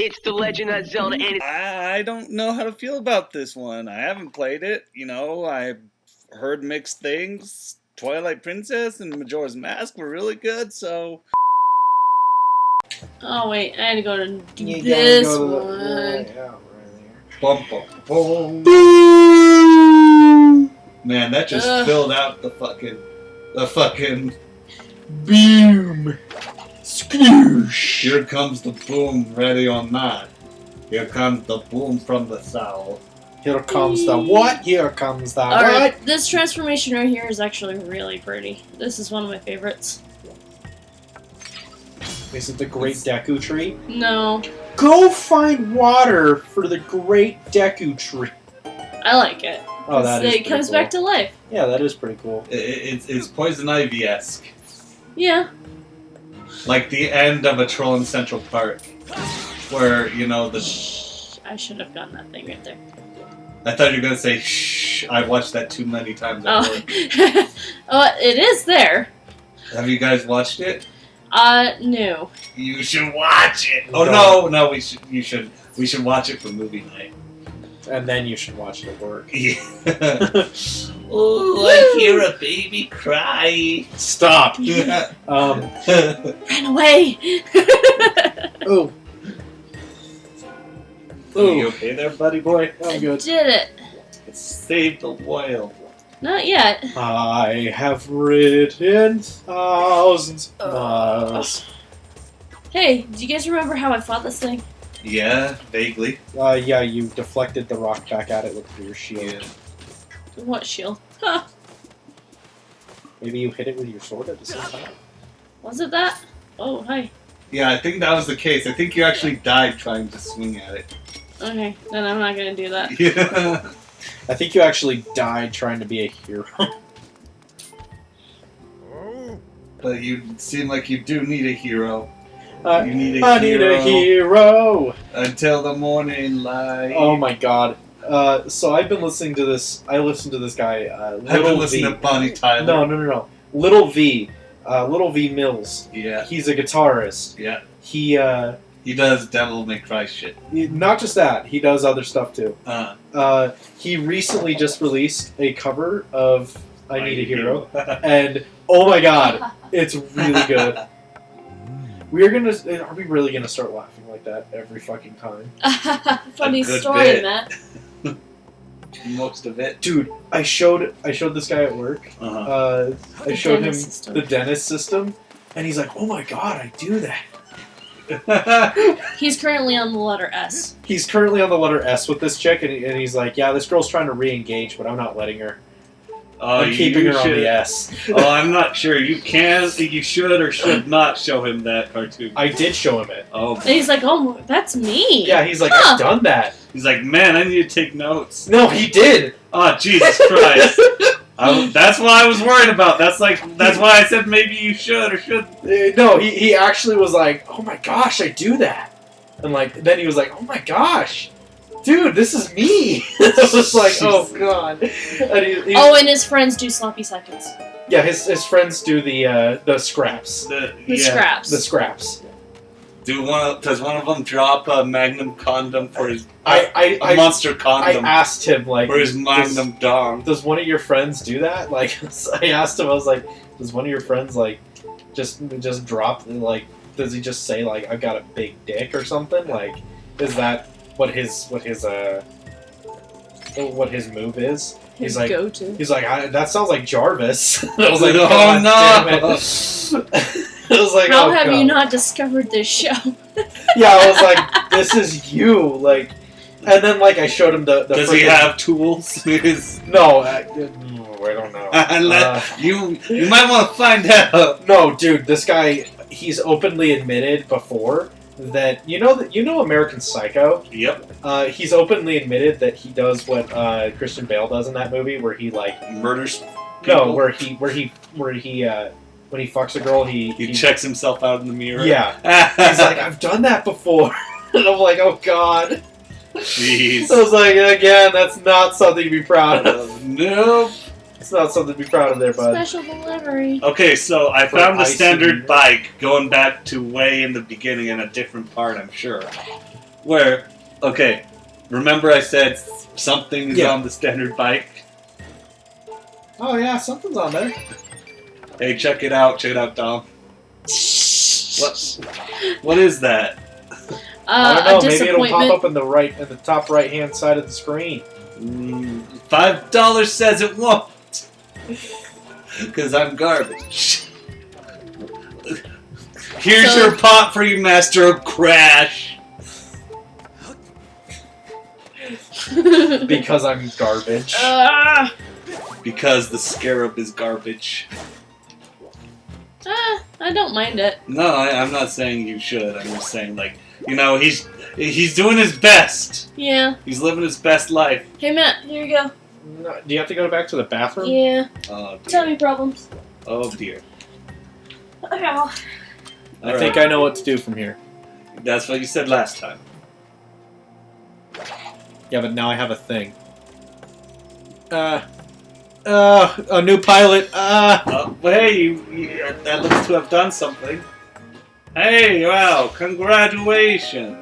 It's The Legend of Zelda, and it's... I don't know how to feel about this one. I haven't played it. You know, I've heard mixed things. Twilight Princess and Majora's Mask were really good, so... Oh wait, I had to go to this one. Right there. Bum, bum, boom. Man, that just filled out the fucking Boom! Sploosh! Here comes the boom, ready or not. Here comes the boom from the south. Here comes the what? Here comes the Alright, what? this transformation right here is actually really pretty. This is one of my favorites. Is it the Great Deku Tree? No. Go find water for the Great Deku Tree. I like it. Oh, that is it comes cool. back to life. Yeah, that is pretty cool. It's Poison Ivy-esque. Yeah. Like the end of a Troll in Central Park. Where, you know, the... I should have gotten that thing right there. I thought you were going to say, shh. I watched that too many times at work. Oh, it is there. Have you guys watched it? No. You should watch it. Oh no, we should watch it for movie night. And then you should watch it at work. Yeah. Oh, I hear a baby cry. Stop. Ran away. Oh. Are you okay there, buddy boy? I'm I good. did it. Save the whale. Not yet. I have ridden thousands of miles. Hey, do you guys remember how I fought this thing? Yeah, vaguely. Yeah, you deflected the rock back at it with your shield. Yeah. What shield? Huh. Maybe you hit it with your sword at the same time? Was it that? Oh, hi. Yeah, I think that was the case. I think you actually died trying to swing at it. Okay, then I'm not gonna do that. Yeah. I think you actually died trying to be a hero. But you seem like you do need a hero. You need a hero until the morning light. Oh my god. So I've been listening to this. I listened to this guy, I've been listening to Bonnie Tyler. No. Little V Mills. Yeah. He's a guitarist. Yeah. He does Devil May Cry shit. Not just that, he does other stuff too. Uh-huh. He recently just released a cover of I Need a Hero. And oh my god, it's really good. Are we really gonna start laughing like that every fucking time? Funny A good story, bit. Matt. Most of it. Dude, I showed this guy at work. Uh-huh. I showed him dentist system. the dentist system, and he's like, "Oh my god, I do that." He's currently on the letter S. He's currently on the letter S with this chick, and he's like, "Yeah, this girl's trying to re-engage, but I'm not letting her. I'm keeping her on the S." Oh, I'm not sure. You should or should not show him that cartoon. I did show him it. Oh. And he's like, oh, that's me. Yeah, he's like, Huh. I've done that. He's like, man, I need to take notes. No, he did. Oh, Jesus Christ. That's what I was worried about. That's why I said maybe you should or shouldn't. No, he actually was like, oh my gosh, I do that. And then he was like, oh my gosh, dude, this is me. I was like, oh god. And and his friends do sloppy seconds. Yeah, his friends do the scraps. The scraps. The scraps. Does one of them drop a Magnum condom for his a monster condom? I asked him for his Magnum dong. Does one of your friends do that? Like, I asked him. I was like, does one of your friends just drop Does he just say I've got a big dick or something? Like, is that what his move is? His go-to. He's like, that sounds like Jarvis. I was like, oh God no! Damn it. I was like, how oh, have God. you not discovered this show? Yeah, I was like, this is you. And then I showed him the. Does he have tools? No, I don't know. You might want to find out. No, dude, this guy, he's openly admitted before that you know American Psycho. Yep. He's openly admitted that he does what Christian Bale does in that movie, where he murders people? No, where he when he fucks a girl, he checks himself out in the mirror. Yeah, he's like, I've done that before, and I'm like, oh god. Jeez. I was like, again, that's not something to be proud of. Nope. It's not something to be proud of there, bud. Special delivery. Okay, so I found the standard bike going back to way in the beginning in a different part, I'm sure. Where, okay, remember I said something is on the standard bike? Oh yeah, something's on there. Hey, check it out, Dom. What is that? I don't know, a maybe it'll disappointment. pop up in the top right hand side of the screen. $5 says it won't. Because I'm garbage. Here's your pot for you, Master of Crash. Because I'm garbage. Because the scarab is garbage. I don't mind it. No, I'm not saying you should. I'm just saying, like, you know, he's doing his best. Yeah. He's living his best life. Hey, Matt, here you go. No, do you have to go back to the bathroom? Yeah. Oh, dear. Tummy problems. Oh, dear. Ow. I think I know what to do from here. That's what you said last time. Yeah, but now I have a thing. A new pilot. Well, hey, that looks to have done something. Hey, wow, congratulations.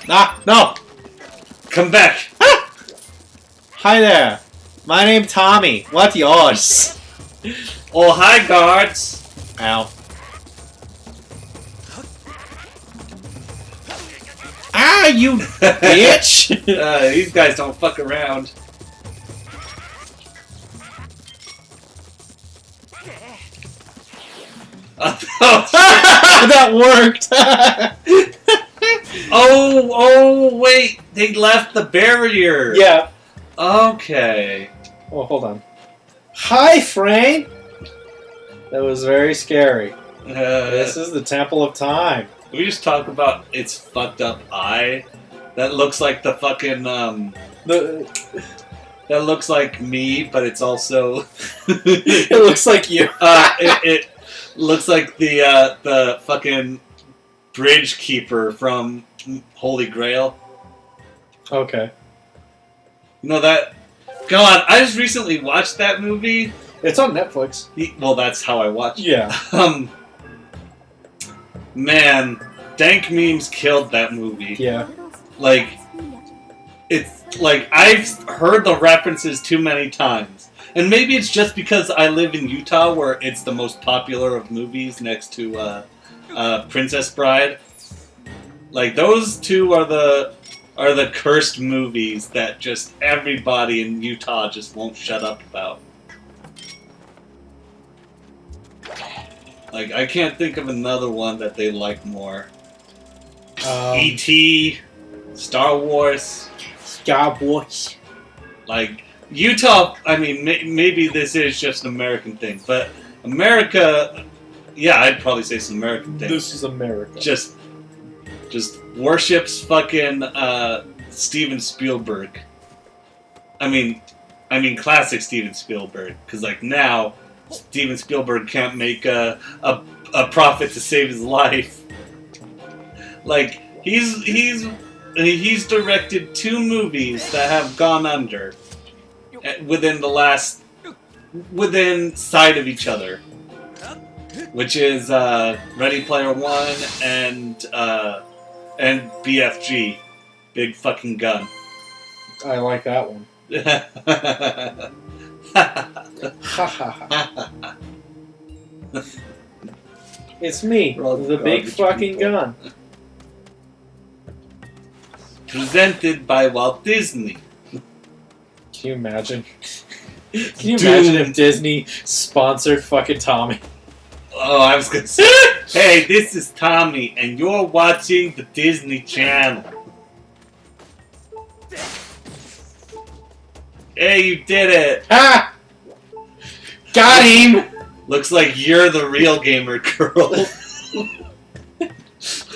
No! Come back. Hi there. My name's Tommy. What's yours? Oh, hi, guards. Ow. Ah, you bitch! These guys don't fuck around. That worked! Oh, wait. They left the barrier. Yeah. Okay. Oh, hold on. Hi, Frank! That was very scary. This is the Temple of Time. We just talk about its fucked up eye. That looks like the fucking, that looks like me, but it's also... It looks like you. It looks like the fucking bridge keeper from Holy Grail. Okay. You know that... Go on, I just recently watched that movie. It's on Netflix. Well, that's how I watched it. Yeah. Man, dank memes killed that movie. Yeah. Like, it's like I've heard the references too many times, and maybe it's just because I live in Utah, where it's the most popular of movies next to Princess Bride. Like those two are the cursed movies that just everybody in Utah just won't shut up about. Like, I can't think of another one that they like more. E.T., Star Wars. Star Wars. Like, Utah, I mean, maybe this is just an American thing, but America, yeah, I'd probably say it's an American thing. This is America. Just worships fucking Steven Spielberg. I mean, classic Steven Spielberg, because, like, now... Steven Spielberg can't make a profit to save his life. Like he's directed 2 movies that have gone under within sight of each other, which is Ready Player One and BFG, Big Fucking Gun. I like that one. It's me, the big fucking gun. Presented by Walt Disney. Can you imagine? Can you imagine if Disney sponsored fucking Tommy? Oh, I was gonna say, hey, this is Tommy, and you're watching the Disney Channel. Hey, you did it! Ah! Got him! Looks like you're the real gamer girl.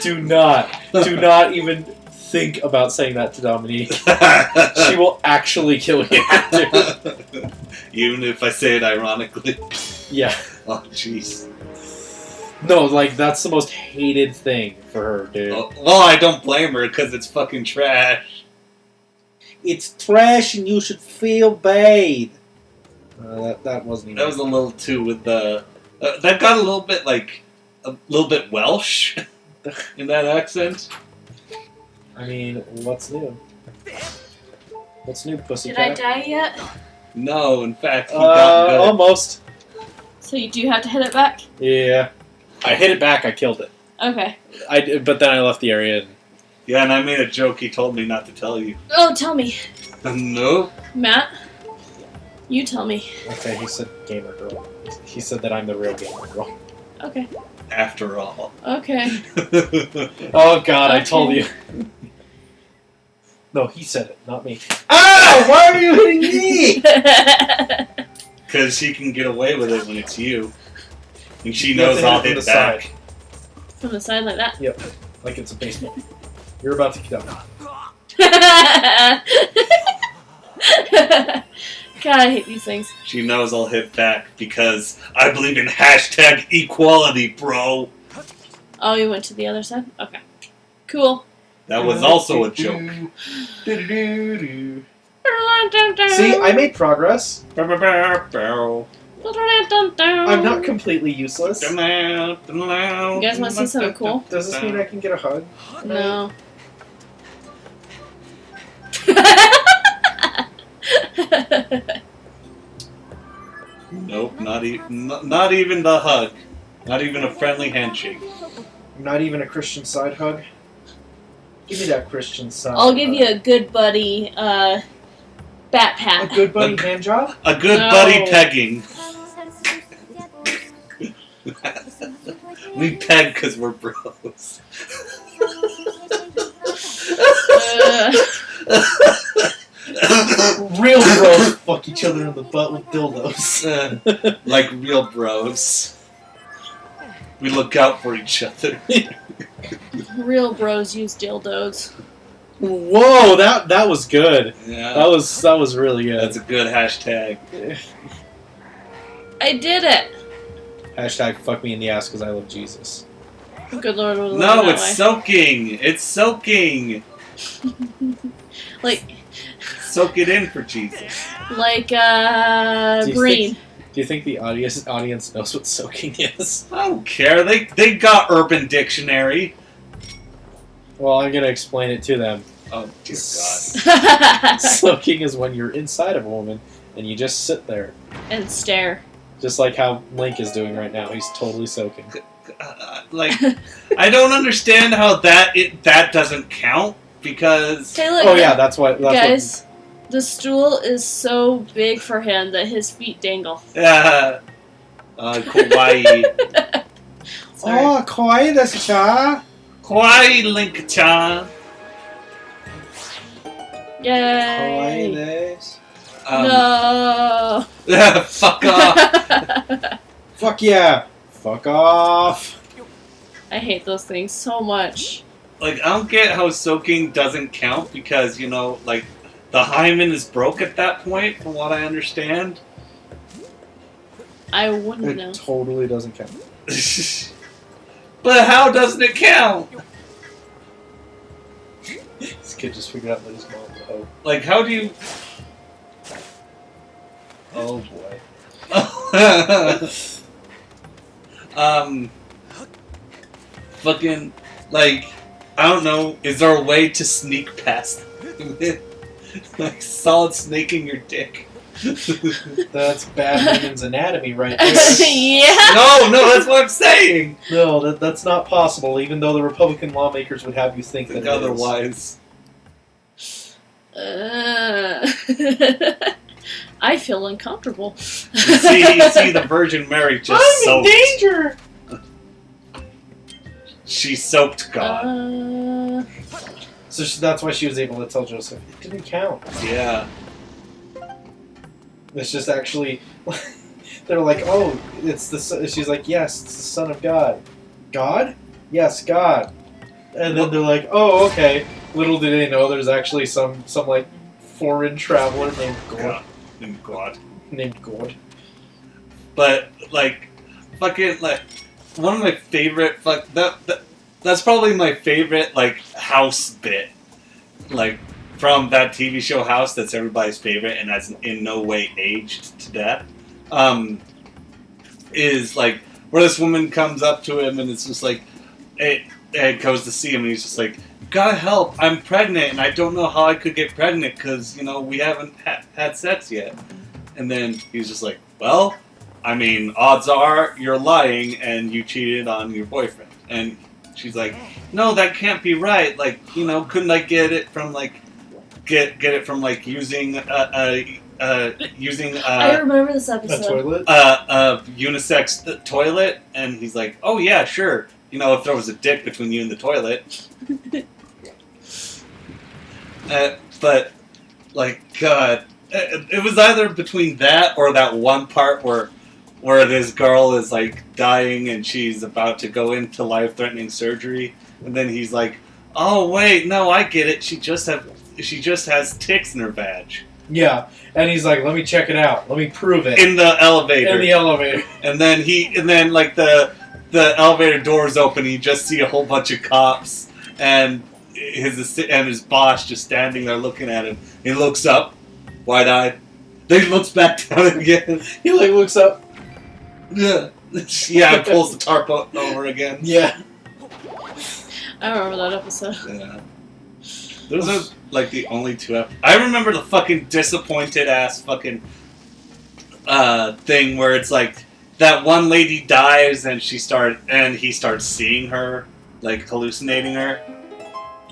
Do not even think about saying that to Dominique. She will actually kill you after. Even if I say it ironically. Yeah. Oh, jeez. No, like, that's the most hated thing for her, dude. Oh, well, I don't blame her, because it's fucking trash. It's trash and you should feel bad. That wasn't even... That was a little too with the... that got a little bit, like, a little bit Welsh. in that accent? I mean, what's new? What's new, Did I pussycat? die yet? No, in fact, he got good. Almost. So you do have to hit it back? Yeah. I hit it back, I killed it. Okay. But then I left the area. Yeah, and I made a joke he told me not to tell you. Oh, tell me. Nope. Matt? You tell me. Okay, he said gamer girl. He said that I'm the real gamer girl. Okay. After all. Okay. Oh god, I Okay. told you. No, he said it, not me. Ah! Why are you hitting me? Because she can get away with it when it's you. And she You have knows to hit I'll it from hit the back. side. From the side like that? Yep. Like it's a baseball. You're about to get out. God, I hate these things. She knows I'll hit back because I believe in hashtag equality, bro. Oh, you went to the other side? Okay. Cool. That was also a joke. See, I made progress. I'm not completely useless. You You guys want to see something cool? Does this mean I can get a hug? No. Nope, not even the hug. Not even a friendly handshake. Not even a Christian side hug? Give me that Christian side I'll give hug. you a good buddy bat A pat. good buddy hand job? A good No. buddy pegging. We peg because we're bros. Real bros fuck each other in the butt with dildos. Like real bros. We look out for each other. Real bros use dildos. Whoa, that was good. Yeah, That was really good. that's a good hashtag. I did it! Hashtag fuck me in the ass because I love Jesus. Good lord, what was No, that it's way? soaking. It's soaking. Like, Soak it in for Jesus. like, Do you green. Do you think the audience knows what soaking is? I don't care. They got Urban Dictionary. Well, I'm gonna explain it to them. Oh dear God. Soaking is when you're inside of a woman and you just sit there. And stare. Just like how Link is doing right now. He's totally soaking. Like, I don't understand how that doesn't count because Hey, look, Oh yeah, that's what. guys. The stool is so big for him that his feet dangle. kawaii. Sorry. Oh, kawaii desu cha. Kawaii Link-chan. Yay! desu. No! Fuck off. Fuck yeah. Fuck off. I hate those things so much. Like, I don't get how soaking doesn't count because, you know, like, the hymen is broke at that point, from what I understand. I wouldn't It know. totally doesn't count. But how doesn't it count? This kid just figured out that his mom's a hoe. Like, how do you... Oh, boy. Fucking, like, I don't know, is there a way to sneak past like, solid snaking your dick? That's bad women's anatomy right there. Yeah! No, that's what I'm saying! No, that's not possible, even though the Republican lawmakers would have you think that Think it is. otherwise. I feel uncomfortable. You see, the Virgin Mary just I'm in soaked. danger! She soaked God. So that's why she was able to tell Joseph, it didn't count. Yeah. It's just actually, they're like, oh, it's the son. She's like, yes, it's the Son of God. God? Yes, God. And then they're like, oh, okay. Little did they know there's actually some like foreign traveler named God. God. Named God. But, like, fucking, like, one of my favorite, that's probably my favorite, like, house bit. Like, from that TV show House that's everybody's favorite and has in no way aged to death. Is, like, where this woman comes up to him and it's just like, hey, Ed goes to see him, and he's just like, "Gotta help! I'm pregnant, and I don't know how I could get pregnant because we haven't had sex yet." And then he's just like, "Well, I mean, odds are you're lying, and you cheated on your boyfriend." And she's like, "No, that can't be right. Like, couldn't I get it from get it from using I remember this A episode. toilet? a unisex toilet?" And he's like, "Oh yeah, sure. If there was a dick between you and the toilet." But God, it was either between that or that one part where this girl is dying and she's about to go into life-threatening surgery, and then he's like, "Oh wait, no, I get it. She just has ticks in her vag." Yeah, and he's like, "Let me check it out. Let me prove it." In the elevator. And then the elevator doors open. You just see a whole bunch of cops and his boss just standing there looking at him. He looks up, wide-eyed. Then he looks back down again. He looks up. Yeah, and pulls the tarp over again. Yeah. I remember that episode. Yeah. Those are the only two episodes. I remember the fucking disappointed ass fucking thing where it's that one lady dies and he starts seeing her, hallucinating her.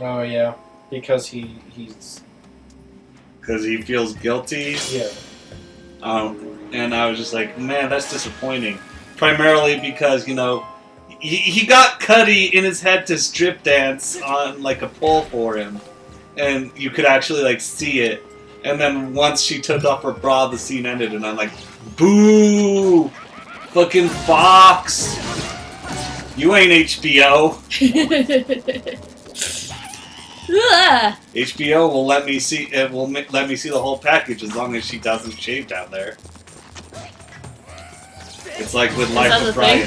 Oh yeah, because he feels guilty. Yeah. And I was just like, man, that's disappointing. Primarily because he got Cuddy in his head to strip dance on a pole for him, and you could actually see it. And then once she took off her bra, the scene ended, and I'm like, boo, fucking Fox, you ain't HBO. HBO will let me see. It will let me see the whole package as long as she doesn't shave down there. It's like with Life of Brian.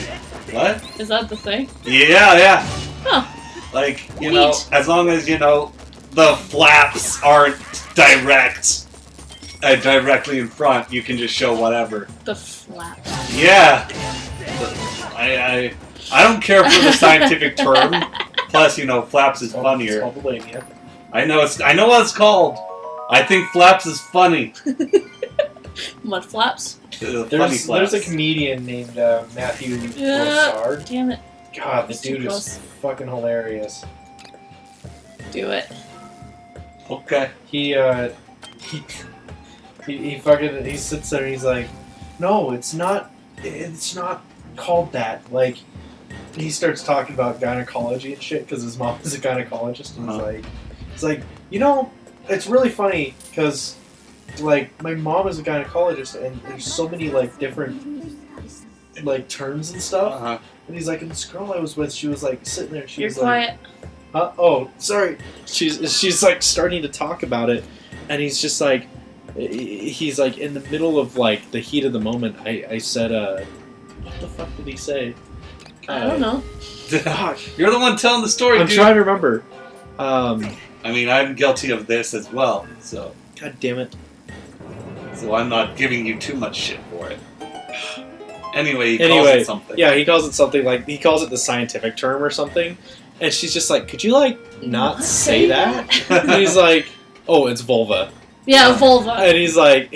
What? Is that the thing? Yeah. Huh. As long as the flaps aren't directly in front, you can just show whatever. The flaps. Yeah. I don't care for the scientific term. Plus, flaps is funnier. I know what it's called. I think flaps is funny. Mudflats? There's a comedian named Matthew Rossard. Damn it. God, the dude is fucking hilarious. Do it. Okay. He sits there and he's like, "No, it's not called that." He starts talking about gynecology and shit because his mom is a gynecologist, and he's like, it's really funny because my mom is a gynecologist, and there's so many different terms and stuff. Uh-huh. And he's like, and this girl I was with, she was sitting there, and she You're was quiet. oh, sorry. She's starting to talk about it, and he's just he's in the middle of the heat of the moment. I said, what the fuck did he say? I don't know. You're the one telling the story, I'm dude. trying to remember. I'm guilty of this as well, so. God damn it. So I'm not giving you too much shit for it. Anyway, he calls it something. Yeah, he calls it something he calls it the scientific term or something. And she's just could you not say that? And he's like, "Oh, it's vulva." Yeah, vulva. And he's like,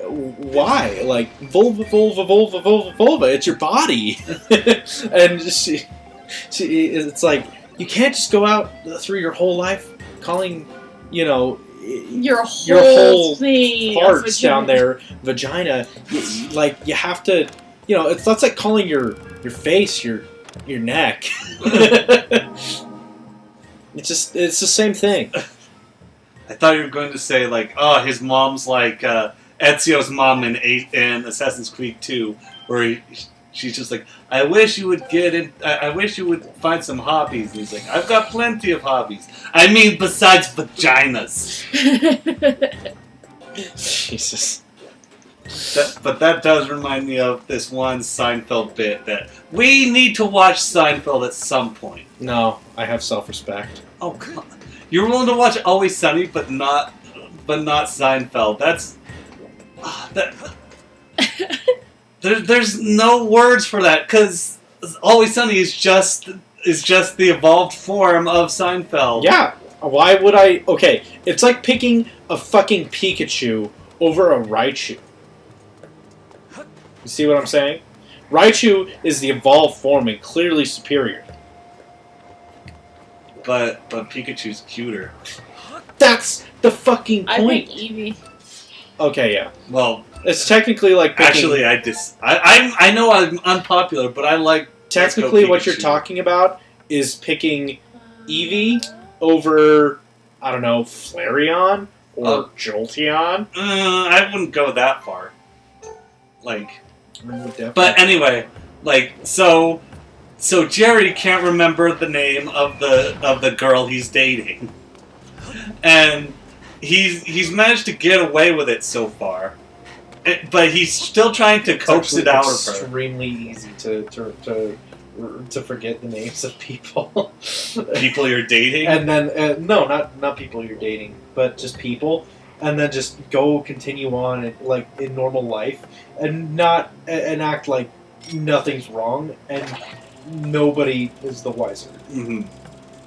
"Why? Vulva, it's your body." And it's you can't just go out through your whole life calling, your whole thing parts down there vagina. You have to, that's like calling your face your neck. It's the same thing. I thought you were going to say his mom's Ezio's mom in Assassin's Creed 2, where she's just I wish you would I wish you would find some hobbies. And he's like, I've got plenty of hobbies. I mean, besides vaginas. Jesus. But that does remind me of this one Seinfeld bit that we need to watch Seinfeld at some point. No, I have self-respect. Oh, come on. You're willing to watch Always Sunny, but not Seinfeld. There's no words for that, because Always Sunny is just is just the evolved form of Seinfeld. Yeah. Why would I? Okay, it's like picking a fucking Pikachu over a Raichu. You see what I'm saying? Raichu is the evolved form and clearly superior. But Pikachu's cuter. That's the fucking I point. think Eevee. Okay, yeah. Well, It's technically like picking, actually, I know I'm unpopular, but I like. technically what Pikachu. you're talking about is picking Eevee over, I don't know, Flareon or Jolteon. I wouldn't go that far. Like, Definitely. but anyway, like so Jerry can't remember the name of the girl he's dating, and he's managed to get away with it so far, but he's still trying to coax it out of her. Extremely easy to forget the names of people. People you're dating, And then no, not people you're dating, but just people, and then just continue on like in normal life, and act like nothing's wrong, and nobody is the wiser. mm-hmm.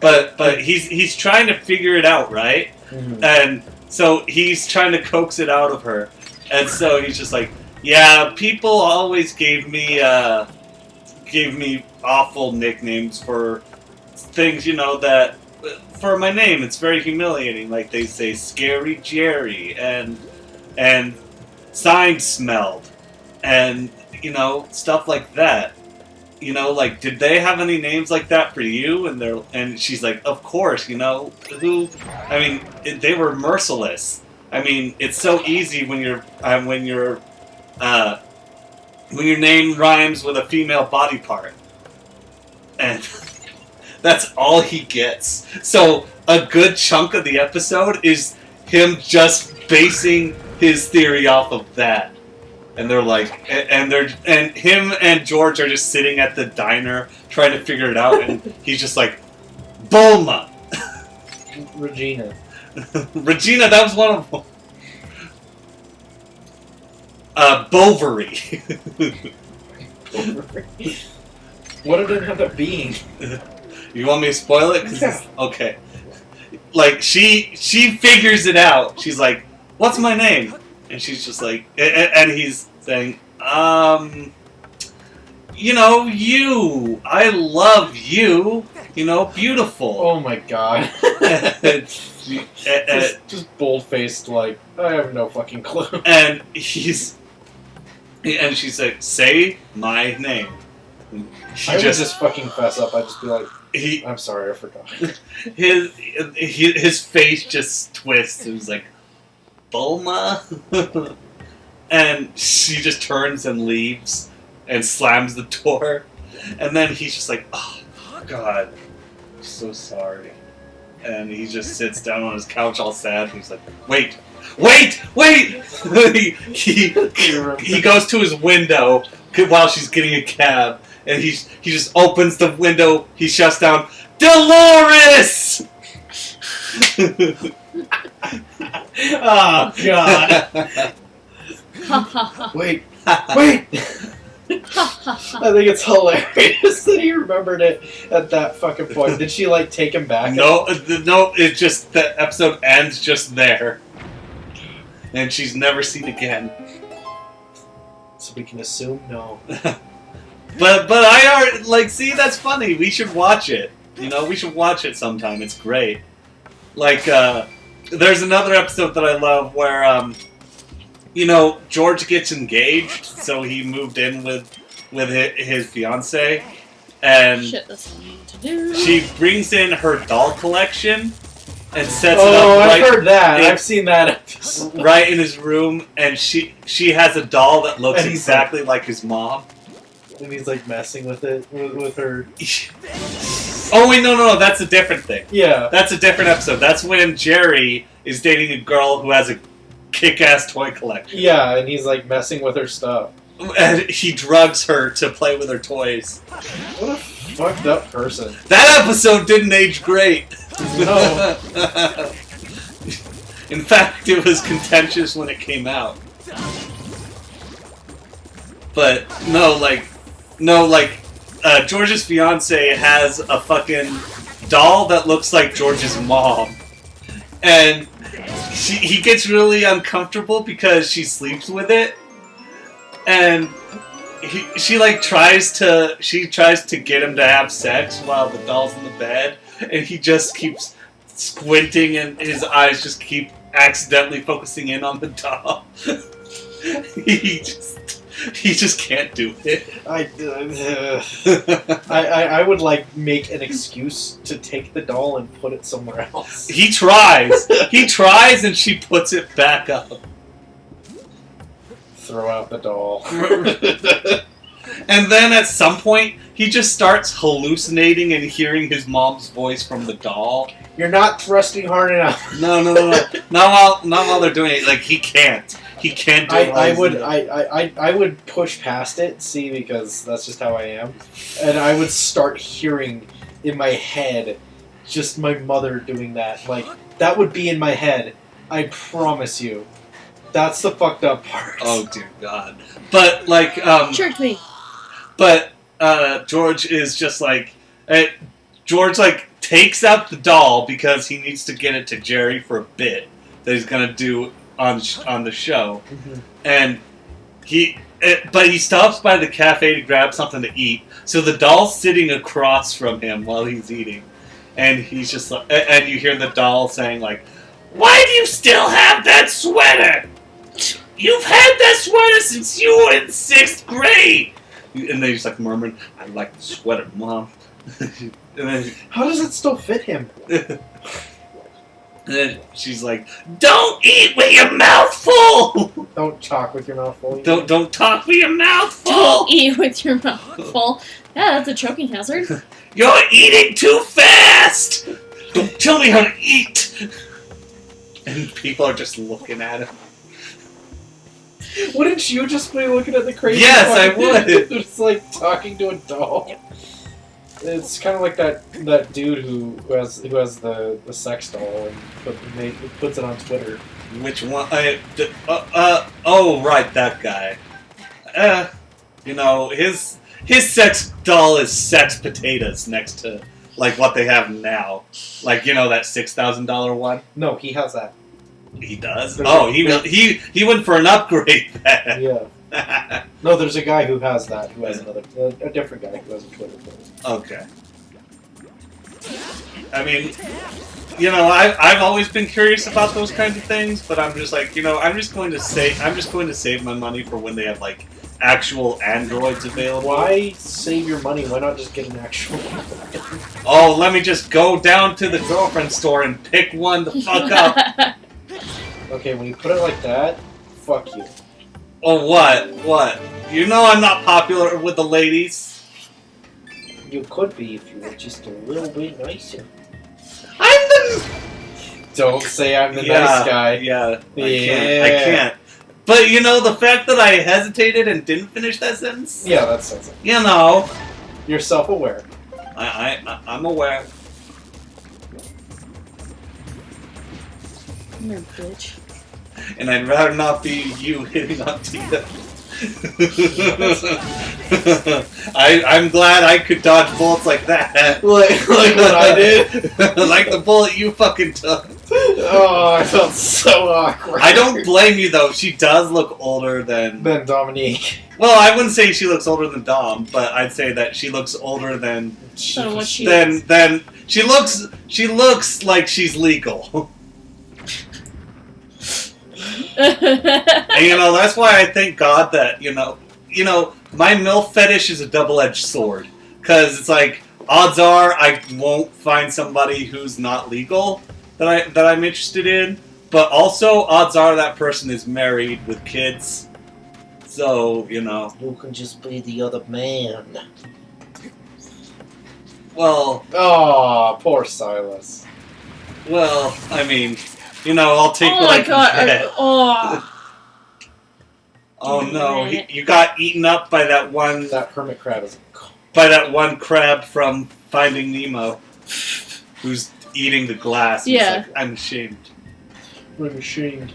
But he's trying to figure it out, right? Mm-hmm. And so he's trying to coax it out of her, and so he's just like, yeah, people always gave me awful nicknames for things, that for my name it's very humiliating. Like they say Scary Jerry and Sign Smelled and stuff like that. Like, did they have any names like that for you? And she's like, of course. They were merciless. I mean, it's so easy when your name rhymes with a female body part. And that's all he gets. So a good chunk of the episode is him just basing his theory off of that. And they're like, and him and George are just sitting at the diner trying to figure it out, and he's just like, Bulma! Regina. Regina, that was one of them. Bovary. What did it end up being? You want me to spoil it? 'Cause Yeah. Okay. Like, she figures it out. She's like, what's my name? And she's just like, and he's saying, you. I love you. Beautiful. Oh my god. just bold-faced, like, I have no fucking clue. And she's like, say my name. I would just fucking fess up. I'd just be like, I'm sorry, I forgot. His face just twists. It was like, Bulma? And she just turns and leaves and slams the door. And then he's just like, oh, God, I'm so sorry. And he just sits down on his couch all sad. And he's like, wait! he goes to his window while she's getting a cab. And he just opens the window. He shuts down, Dolores! Oh, God. Wait. I think it's hilarious that he remembered it at that fucking point. Did she, take him back? No, it's just, the episode ends just there. And she's never seen again. So we can assume no. But I are, see, that's funny. We should watch it. We should watch it sometime. It's great. There's another episode that I love where, George gets engaged, so he moved in with his fiancée, and Shit, that's what I need to do. she brings in her doll collection and sets it Oh, up I've heard that. I've seen that episode. right in his room, and she has a doll that looks And he's exactly like his mom. And he's, messing with it, with her. Oh, wait, no, that's a different thing. Yeah. That's a different episode. That's when Jerry is dating a girl who has a kick-ass toy collection. Yeah, and he's, messing with her stuff. And he drugs her to play with her toys. What a fucked up person. That episode didn't age great. No. In fact, it was contentious when it came out. But, George's fiance has a fucking doll that looks like George's mom, and he gets really uncomfortable because she sleeps with it, and she tries to get him to have sex while the doll's in the bed, and he just keeps squinting, and his eyes just keep accidentally focusing in on the doll. He just can't do it. I would make an excuse to take the doll and put it somewhere else. He tries, and she puts it back up. Throw out the doll. And then at some point, he just starts hallucinating and hearing his mom's voice from the doll. You're not thrusting hard enough. No. Not while they're doing it. He can't. He can't do it. I would push past it, see, because that's just how I am. And I would start hearing in my head just my mother doing that. That would be in my head. I promise you. That's the fucked up part. Oh, dear God. But, Tricked me. But, George is just George, takes out the doll because he needs to get it to Jerry for a bit that he's gonna do on the show. Mm-hmm. And but he stops by the cafe to grab something to eat, so the doll's sitting across from him while he's eating. And he's just and you hear the doll saying, "Why do you still have that sweater? You've had that sweater since you were in 6th grade." And they just murmuring, "I like the sweater, Mom." And then, how does it still fit him? And then she's like, "Don't eat with your mouth full. Don't talk with your mouth full. Don't talk with your mouth full. Don't eat with your mouth full." Yeah, that's a choking hazard. You're eating too fast. Don't tell me how to eat. And people are just looking at him. Wouldn't you just be looking at the crazy? Yes, I would. It's talking to a doll. It's kind of like that dude who has the sex doll and puts it on Twitter. Which one? Oh, right, that guy. His sex doll is sex potatoes next to what they have now. That $6,000 one. No, he has that. He does. He went for an upgrade then. Yeah. No, there's a guy who has that. Who has a different guy who has a Twitter for it. Okay. I mean, I've always been curious about those kinds of things, but I'm just I'm just going to save my money for when they have actual androids available. Why save your money? Why not just get an actual? Oh, let me just go down to the girlfriend store and pick one the fuck up. Okay, when you put it like that, fuck you. Oh, what? I'm not popular with the ladies. You could be if you were just a little bit nicer. I'm the... Don't say I'm the nice guy. Yeah, I can't. But, the fact that I hesitated and didn't finish that sentence? Yeah, that sounds like You're self-aware. I'm aware. You're a bitch. And I'd rather not be you hitting on Tia. I'm glad I could dodge bullets like that. Like what I did? Like the bullet you fucking took. Oh, I felt so awkward. I don't blame you though. She does look older than Dominique. Well, I wouldn't say she looks older than Dom, but I'd say that she looks older than than she looks like she's legal. And that's why I thank God that my MILF fetish is a double-edged sword, because it's odds are I won't find somebody who's not legal that I'm interested in, but also odds are that person is married with kids, so you can just be the other man. Well, oh, poor Silas. Well, I mean, I'll take what I can get. Oh no, you got eaten up by that one... That hermit crab is... By that one crab from Finding Nemo, who's eating the glass. Yeah. I'm ashamed. I'm ashamed.